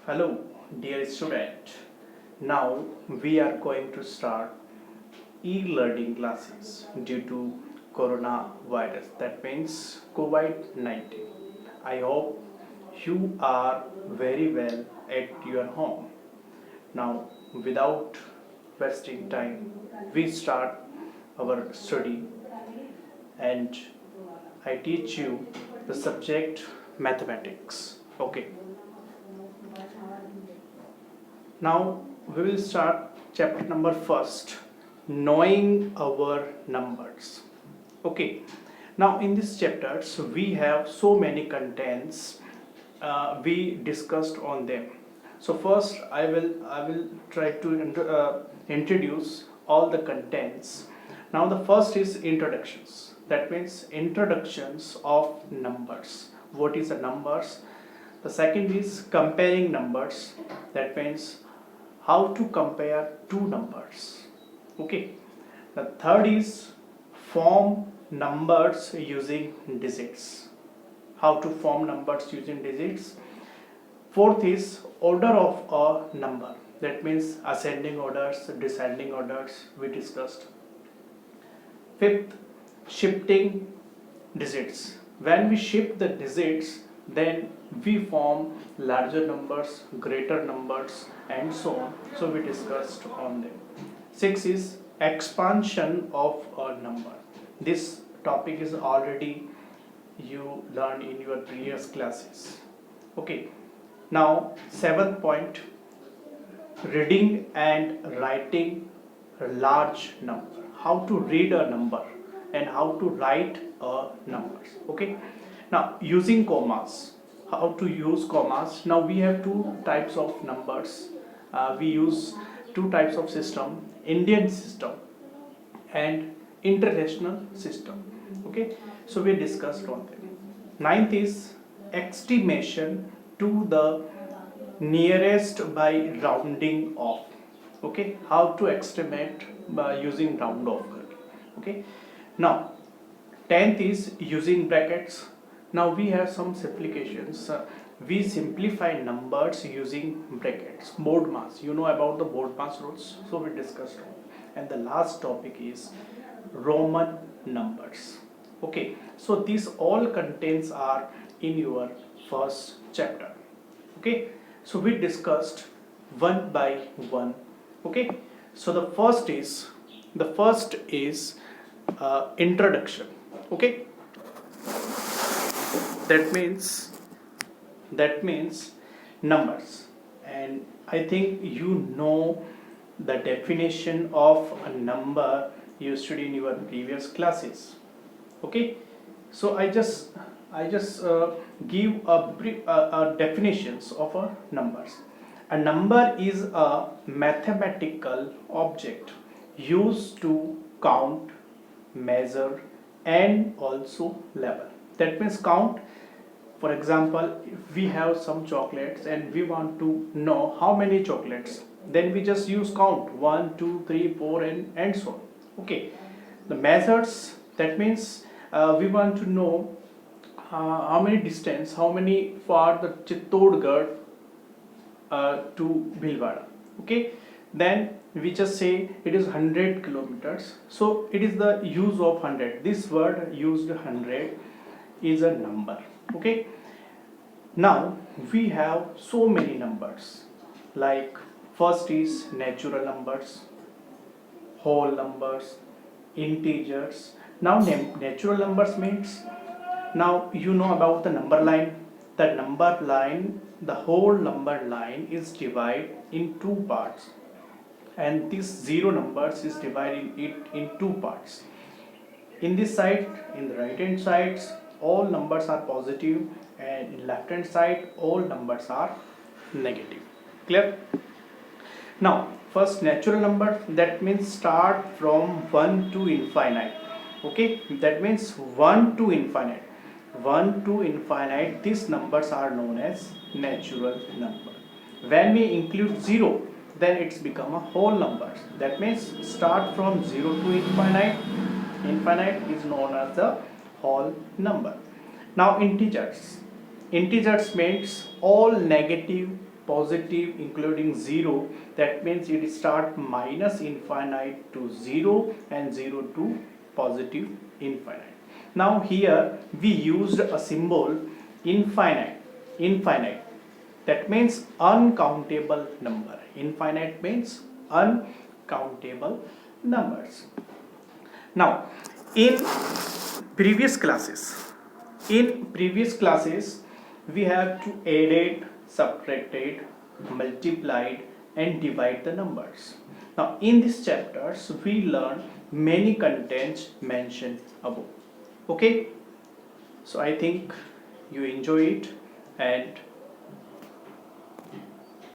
Hello, dear student. Now we are going to start e-learning classes due to coronavirus. That means COVID-19. I hope you are very well at your home. Now, without wasting time, we start our study and I teach you the subject mathematics. Okay. Now we will start chapter number first, knowing our numbers. Okay. Now in this chapter, so we have so many contents. We discussed on them. So first, I will try to introduce all the contents. Now the first is introductions. That means introductions of numbers. What is the numbers? The second is comparing numbers. That means how to compare two numbers. Okay. The third is form numbers using digits. How to form numbers using digits. Fourth is order of a number. That means ascending orders, descending orders we discussed. Fifth, shifting digits. When we shift the digits, then we form larger numbers, greater numbers, and so on. So we discussed on them. Six is expansion of a number. This topic is already you learned in your previous classes. Okay. Now seventh point, reading and writing a large number. How to read a number and how to write a numbers. Okay. Now using commas. How to use commas. Now we have two types of numbers. We use two types of system: Indian system and international system. Okay. So we discussed on them. Ninth is estimation to the nearest by rounding off. Okay, how to estimate by using round off. Okay, now 10th is using brackets. Now we have some simplifications. We simplify numbers using brackets. Board mass, you know about the board mass rules, so we discussed. And the last topic is Roman numbers. Okay, so these all contents are in your first chapter. Okay, so we discussed one by one. Okay, so the first is introduction. Okay, that means numbers, and I think you know the definition of a number you studied in your previous classes. Okay, so I just give a brief definitions of a numbers. A number is a mathematical object used to count, measure, and also level. That means count. For example, if we have some chocolates and we want to know how many chocolates, then we just use count 1, 2, 3, 4, and so on. Okay, the measures, that means we want to know how many distance, how many for the Chittorgarh to Bhilwara. Okay, then we just say it is 100 kilometers. So it is the use of 100. This word used 100 is a number. Okay, now we have so many numbers. Like first is natural numbers, whole numbers, integers. Now natural numbers means, now you know about the number line. The number line, the whole number line is divided in two parts, and this zero numbers is divided it in two parts. In this side, in the right hand side, all numbers are positive, and in left hand side all numbers are negative. Clear? Now first natural number, that means start from 1 to infinite. Okay, that means 1 to infinite. 1 to infinite, these numbers are known as natural number. When we include 0, then it's become a whole number. That means start from 0 to infinite. Infinite is known as the whole number. Now integers. Integers means all negative positive including 0, that means it start minus infinite to 0 and 0 to positive infinite. Now here we used a symbol infinite, that means uncountable number. Infinite means uncountable numbers. Now in previous classes we have to added, subtracted, multiplied and divide the numbers. Now in these chapters we learn many contents mentioned above. Okay, so I think you enjoy it, and